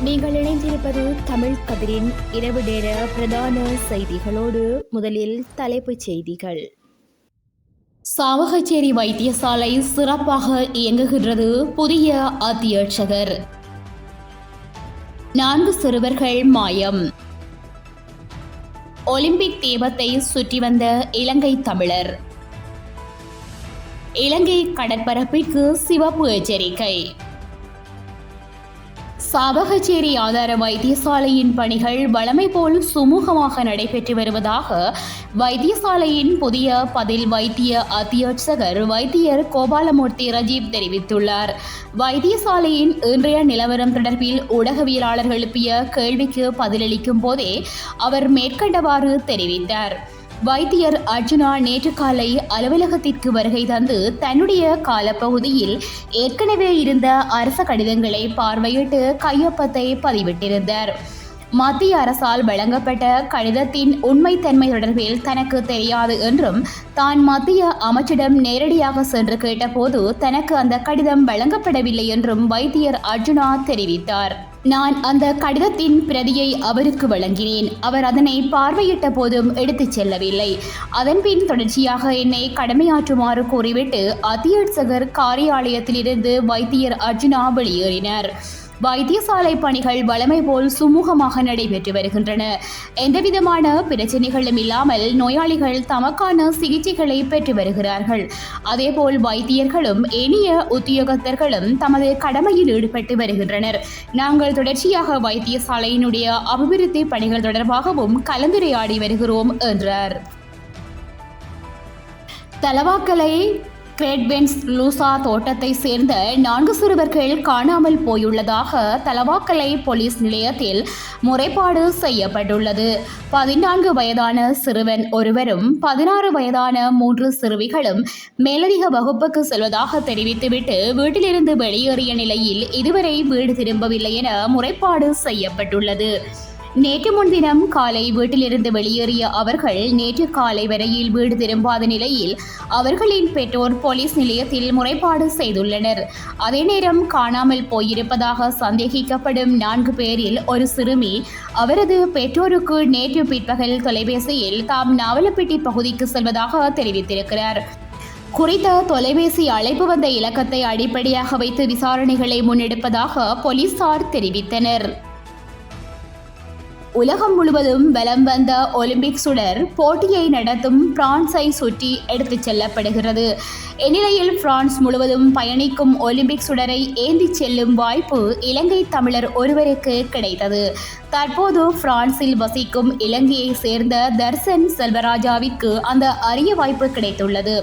நீங்கள் இணைந்திருப்பது தமிழ் கதிரின் இரவு நேர பிரதான செய்திகளோடு. முதலில் தலைப்புச் செய்திகள். சாவகச்சேரி வைத்தியசாலை சிறப்பாக இயங்குகின்றது புதிய அத்தியட்சகர். 4 சிறுவர்கள் மாயம். ஒலிம்பிக் தீபத்தை சுற்றி வந்த இலங்கை தமிழர். இலங்கை கடற்பரப்பிற்கு சிவப்பு எச்சரிக்கை. சாவகச்சேரி ஆதார வைத்தியசாலையின் பணிகள் வழமை போல் சுமூகமாக நடைபெற்று வருவதாக வைத்தியசாலையின் புதிய பதில் வைத்திய அத்தியட்சகர் வைத்தியர் கோபாலமூர்த்தி ரஜீப் தெரிவித்துள்ளார். வைத்தியசாலையின் இன்றைய நிலவரம் தொடர்பில் ஊடகவியலாளர்கள் எழுப்பிய கேள்விக்கு பதிலளிக்கும் போதே அவர் மேற்கண்டவாறு தெரிவித்தார். வைத்தியர் அர்ஜுனா நேற்று காலை அலுவலகத்திற்கு வருகை தந்து தன்னுடைய காலப்பகுதியில் ஏற்கனவே இருந்த அரச கடிதங்களை பார்வையிட்டு கையொப்பத்தை பதிவிட்டிருந்தார். மத்திய அரசால் வழங்கப்பட்ட கடிதத்தின் உண்மைத்தன்மை தொடர்பில் தனக்கு தெரியாது என்றும் தான் மத்திய அமைச்சிடம் நேரடியாக சென்று கேட்டபோது தனக்கு அந்த கடிதம் வழங்கப்படவில்லை என்றும் வைத்தியர் அர்ஜுனா தெரிவித்தார். நான் அந்த கடிதத்தின் பிரதியை அவருக்கு வழங்கினேன். அவர் அதனை பார்வையிட்ட போதும் எடுத்துச் செல்லவில்லை. அதன்பின் தொடர்ச்சியாக என்னை கடமையாற்றுமாறு கூறிவிட்டு அத்தியட்சகர் காரியாலயத்திலிருந்து வைத்தியர் அர்ஜுனா வெளியேறினார். வைத்தியசாலை பணிகள் வழமை போல் சுமூகமாக நடைபெற்று வருகின்றன. எந்தவிதமான பிரச்சனைகளும் இல்லாமல் நோயாளிகள் தமக்கான சிகிச்சைகளை பெற்று வருகிறார்கள். அதேபோல் வைத்தியர்களும் ஏனைய உத்தியோகத்தர்களும் தமது கடமையில் ஈடுபட்டு வருகின்றனர். நாங்கள் தொடர்ச்சியாக வைத்தியசாலையினுடைய அபிவிருத்தி பணிகள் தொடர்பாகவும் கலந்துரையாடி வருகிறோம் என்றார். தலவாக்கலை கிரேட்பென்ஸ் லூசா தோட்டத்தை சேர்ந்த 4 சிறுவர்கள் காணாமல் போயுள்ளதாக தலவாக்கலை போலீஸ் நிலையத்தில் முறைப்பாடு செய்யப்பட்டுள்ளது. 14 வயதான சிறுவன் ஒருவரும் 16 வயதான 3 சிறுவிகளும் மேலதிக வகுப்புக்கு செல்வதாக தெரிவித்துவிட்டு வீட்டிலிருந்து வெளியேறிய நிலையில் இதுவரை வீடு திரும்பவில்லை என முறைப்பாடு செய்யப்பட்டுள்ளது. நேற்று முன்தினம் காலை வீட்டிலிருந்து வெளியேறிய அவர்கள் நேற்று காலை வரையில் வீடு திரும்பாத நிலையில் அவர்களின் பெற்றோர் போலீஸ் நிலையத்தில் முறைப்பாடு செய்துள்ளனர். அதே நேரம் காணாமல் போயிருப்பதாக சந்தேகிக்கப்படும் 4 பேரில் ஒரு சிறுமி அவரது பெற்றோருக்கு நேற்று பிற்பகல் தொலைபேசியில் தாம் நாவலப்பிட்டி பகுதிக்கு செல்வதாக தெரிவித்திருக்கிறார். குறித்த தொலைபேசி அழைப்பு வந்த இலக்கத்தை அடிப்படையாக வைத்து விசாரணைகளை முன்னெடுப்பதாக போலீசார் தெரிவித்தனர். உலகம் முழுவதும் வலம் வந்த ஒலிம்பிக் சுடர் போட்டியை நடத்தும் பிரான்ஸை சுற்றி எடுத்துச் செல்லப்படுகிறது. இந்நிலையில் பிரான்ஸ் முழுவதும் பயணிக்கும் ஒலிம்பிக் சுடரை ஏந்திச் செல்லும் வாய்ப்பு இலங்கை தமிழர் ஒருவருக்கு கிடைத்தது. தற்போது பிரான்சில் வசிக்கும் இலங்கையை சேர்ந்த தர்சன் செல்வராஜாவிற்கு அந்த அரிய வாய்ப்பு கிடைத்துள்ளது.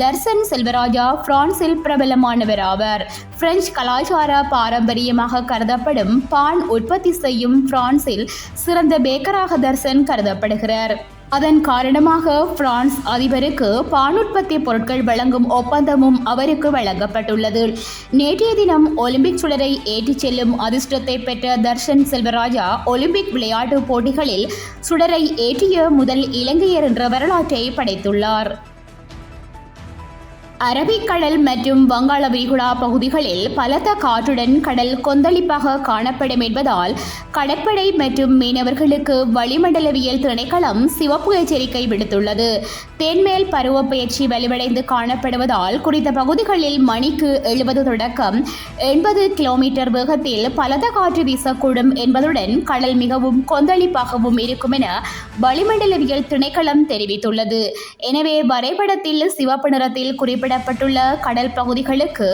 தர்சன் செல்வராஜா பிரான்சில் பிரபலமானவர் ஆவார். பிரெஞ்சு கலாச்சார பாரம்பரியமாக கருதப்படும் பான் உற்பத்தி செய்யும் பிரான்சில் சிறந்த பேக்கராக தர்சன் கருதப்படுகிறார். அதன் காரணமாக பிரான்ஸ் அதிபருக்கு பான் உற்பத்தி பொருட்கள் வழங்கும் ஒப்பந்தமும் அவருக்கு வழங்கப்பட்டுள்ளது. நேற்றைய தினம் ஒலிம்பிக் சுடரை ஏற்றிச் செல்லும் அதிர்ஷ்டத்தை பெற்ற தர்சன் செல்வராஜா ஒலிம்பிக் விளையாட்டுப் போட்டிகளில் சுடரை ஏற்றிய முதல் இலங்கையர் என்ற வரலாற்றை படைத்துள்ளார். அரபிக்கடல் மற்றும் வங்காள விரிகுடா பகுதிகளில் பலத்த காற்றுடன் கடல் கொந்தளிப்பாக காணப்படும் என்பதால் கடற்படை மற்றும் மீனவர்களுக்கு வளிமண்டலவியல் திணைக்களம் சிவப்பு எச்சரிக்கை விடுத்துள்ளது. தென்மேல் பருவப்பெயர்ச்சி வலுவடைந்து காணப்படுவதால் குறித்த பகுதிகளில் மணிக்கு 70 தொடக்கம் 80 கிலோமீட்டர் வேகத்தில் பலத்த காற்று வீசக்கூடும் என்பதுடன் கடல் மிகவும் கொந்தளிப்பாகவும் இருக்கும் என வளிமண்டலவியல் திணைக்களம் தெரிவித்துள்ளது. எனவே வரைபடத்தில் சிவப்பு நிறத்தில் குறிப்பிடப்பட்டுள்ள கடல் பகுதிகளுக்கு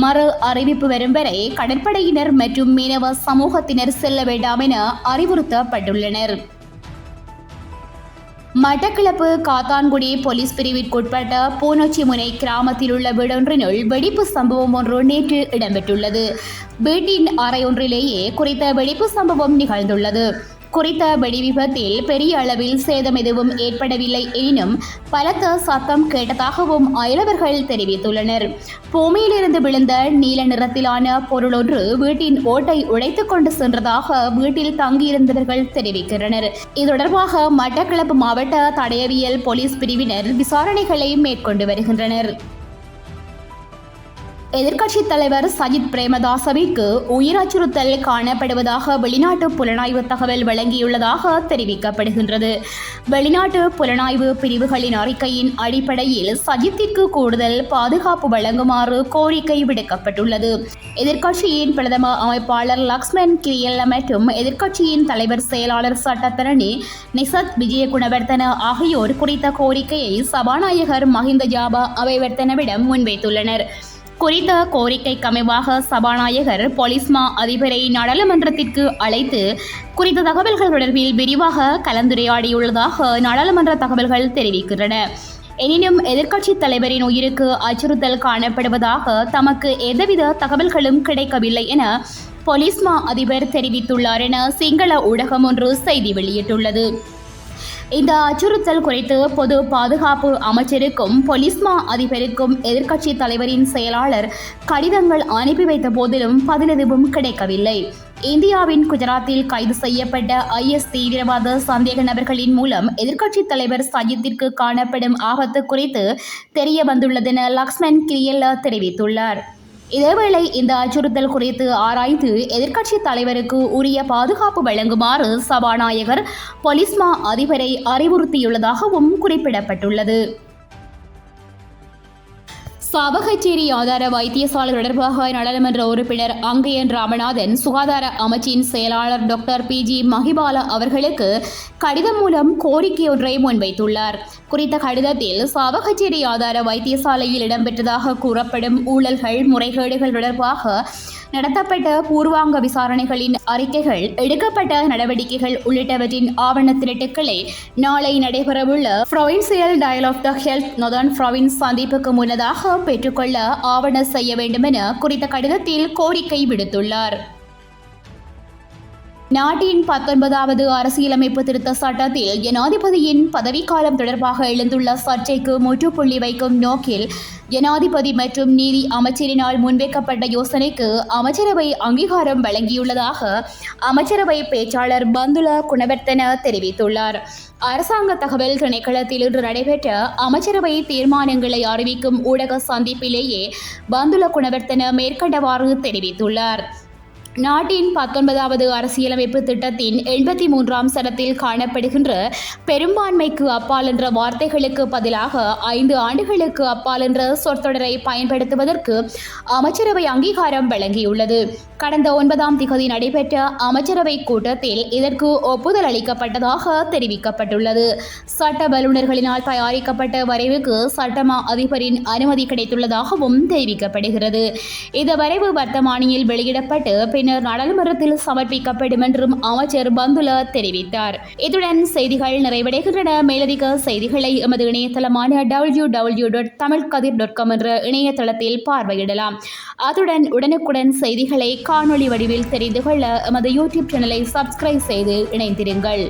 மறு அறிவிப்பு வரும் வரை கடற்படையினர் மற்றும் மீனவ சமூகத்தினர் செல்ல வேண்டாம் என அறிவுறுத்தப்பட்டுள்ளனர். மட்டக்களப்பு காத்தான்குடி போலீஸ் பிரிவிற்குட்பட்ட பூனொச்சி முனை கிராமத்தில் உள்ள வீடொன்றினுள் வெடிப்பு சம்பவம் ஒன்று நேற்று இடம்பெற்றுள்ளது. வீட்டின் அறையொன்றிலேயே குறித்த வெடிப்பு சம்பவம் நிகழ்ந்துள்ளது. குறித்த வெடி விபத்தில் பெரிய அளவில் சேதம் எதுவும் ஏற்படவில்லை எனினும் பலத்த சத்தம் கேட்டதாகவும் அயலவர்கள் தெரிவித்துள்ளனர். பூமியிலிருந்து விழுந்த நீல நிறத்திலான பொருள் ஒன்று வீட்டின் ஓட்டை உடைத்துக் கொண்டு சென்றதாக வீட்டில் தங்கியிருந்தவர்கள் தெரிவிக்கின்றனர். இது தொடர்பாக மட்டக்களப்பு மாவட்ட தடயவியல் போலீஸ் பிரிவினர் விசாரணைகளை மேற்கொண்டு வருகின்றனர். எதிர்க்கட்சித் தலைவர் சஜித் பிரேமதாசவிற்கு உயிர் அச்சுறுத்தல் காணப்படுவதாக வெளிநாட்டு புலனாய்வு தகவல் வழங்கியுள்ளதாக தெரிவிக்கப்படுகின்றது. வெளிநாட்டு புலனாய்வு பிரிவுகளின் அறிக்கையின் அடிப்படையில் சஜித்திற்கு கூடுதல் பாதுகாப்பு வழங்குமாறு கோரிக்கை விடுக்கப்பட்டுள்ளது. எதிர்க்கட்சியின் பிரதம அமைப்பாளர் லக்ஷ்மன் கிரியல்ல மற்றும் எதிர்க்கட்சியின் தலைவர் செயலாளர் சட்டத்தரணி நிசத் விஜயகுணவர்தன ஆகியோர் குறித்த கோரிக்கையை சபாநாயகர் மஹிந்த ஜாபா அபேவர்தனவிடம் முன்வைத்துள்ளனர். குறித்த கோரிக்கைக்கு அமைவாக சபாநாயகர் பொலிஸ்மா அதிபரை நாடாளுமன்றத்திற்கு அழைத்து குறித்த தகவல்கள் தொடர்பில் விரிவாக கலந்துரையாடியுள்ளதாக நாடாளுமன்ற தகவல்கள் தெரிவிக்கின்றன. எனினும் எதிர்க்கட்சித் தலைவரின் உயிருக்கு அச்சுறுத்தல் காணப்படுவதாக தமக்கு எந்தவித தகவல்களும் கிடைக்கவில்லை என பொலிஸ்மா அதிபர் தெரிவித்துள்ளார் என சிங்கள ஊடகம் ஒன்று செய்தி வெளியிட்டுள்ளது. இந்த அச்சுறுத்தல் குறித்து பொது பாதுகாப்பு அமைச்சருக்கும் பொலிஸ்மா அதிபருக்கும் எதிர்க்கட்சி தலைவரின் செயலாளர் கடிதங்கள் அனுப்பி வைத்த போதிலும் பதில் எதுவும் கிடைக்கவில்லை. இந்தியாவின் குஜராத்தில் கைது செய்யப்பட்ட IS தீவிரவாத சந்தேக நபர்களின் மூலம் எதிர்க்கட்சித் தலைவர் சஜித்திற்கு காணப்படும் ஆபத்து குறித்து தெரிய வந்துள்ளதென லக்ஷ்மன் கிரியல்ல தெரிவித்துள்ளார். இதேவேளை இந்த அச்சுறுத்தல் குறித்து ஆராய்ந்து எதிர்க்கட்சித் தலைவருக்கு உரிய பாதுகாப்பு வழங்குமாறு சபாநாயகர் பொலிஸ்மா அதிபரை அறிவுறுத்தியுள்ளதாகவும் குறிப்பிடப்பட்டுள்ளது. சாவகச்சேரி ஆதார வைத்தியசாலை தொடர்பாக நாடாளுமன்ற உறுப்பினர் அங்கயன் ராமநாதன் சுகாதார அமைச்சின் செயலாளர் டாக்டர் PG மகிபால அவர்களுக்கு கடிதம் மூலம் கோரிக்கை ஒன்றை முன்வைத்துள்ளார். குறித்த கடிதத்தில் சாவகச்சேரி ஆதார வைத்தியசாலையில் இடம்பெற்றதாக கூறப்படும் ஊழல்கள் முறைகேடுகள் தொடர்பாக நடத்தப்பட்ட பூர்வாங்க விசாரணைகளின் அறிக்கைகள், எடுக்கப்பட்ட நடவடிக்கைகள் உள்ளிட்டவற்றின் ஆவண திரட்டுக்களை நாளை நடைபெறவுள்ள provincial dial of the health northern province சந்திப்புக்கு முன்னதாக பெற்றுக்கொள்ள ஆவண செய்ய வேண்டும் என குறித்த கடிதத்தில் கோரிக்கை விடுத்துள்ளார். நாட்டின் 19வது அரசியலமைப்பு திருத்த சட்டத்தில் ஜனாதிபதியின் பதவிக்காலம் தொடர்பாக எழுந்துள்ள சர்ச்சைக்கு முற்றுப்புள்ளி வைக்கும் நோக்கில் ஜனாதிபதி மற்றும் நீதி அமைச்சரினால் முன்வைக்கப்பட்ட யோசனைக்கு அமைச்சரவை அங்கீகாரம் வழங்கியுள்ளதாக அமைச்சரவை பேச்சாளர் பந்துல குணவர்த்தன தெரிவித்துள்ளார். அரசாங்க தகவல் திணைக்களத்தில் இன்று நடைபெற்ற அமைச்சரவை தீர்மானங்களை அறிவிக்கும் ஊடக சந்திப்பிலேயே பந்துல குணவர்த்தன மேற்கண்டவாறு தெரிவித்துள்ளார். நாட்டின் 19வது அரசியலமைப்பு திட்டத்தின் 83ஆம் சட்டத்தில் காணப்படுகின்ற பெரும்பான்மைக்கு அப்பால் என்ற வார்த்தைகளுக்கு பதிலாக 5 ஆண்டுகளுக்கு அப்பால் என்ற சொற்றொடரை பயன்படுத்துவதற்கு அமைச்சரவை அங்கீகாரம் வழங்கியுள்ளது. கடந்த 9ஆம் திகதி நடைபெற்ற அமைச்சரவை கூட்டத்தில் இதற்கு ஒப்புதல் அளிக்கப்பட்டதாக தெரிவிக்கப்பட்டுள்ளது. சட்ட வல்லுநர்களினால் தயாரிக்கப்பட்ட வரைவுக்கு சட்டமா அதிபரின் அனுமதி கிடைத்துள்ளதாகவும் தெரிவிக்கப்படுகிறது. இந்த வரைவு வர்த்தமானியில் வெளியிடப்பட்டு பின்னர் நாடாளுமன்றத்தில் சமர்ப்பிக்கப்படும் என்றும் அமைச்சர் பந்துல தெரிவித்தார். இத்துடன் செய்திகள் நிறைவடைகின்றன. மேலதிக செய்திகளை எமது இணையதளமான www.tamilkadir.com என்ற இணையதளத்தில் பார்வையிடலாம். அத்துடன் உடனுக்குடன் செய்திகளை காணொளி வடிவில் தெரிந்து கொள்ள எமது யூடியூப் சேனலை சப்ஸ்கிரைப் செய்து இணைந்திருங்கள்.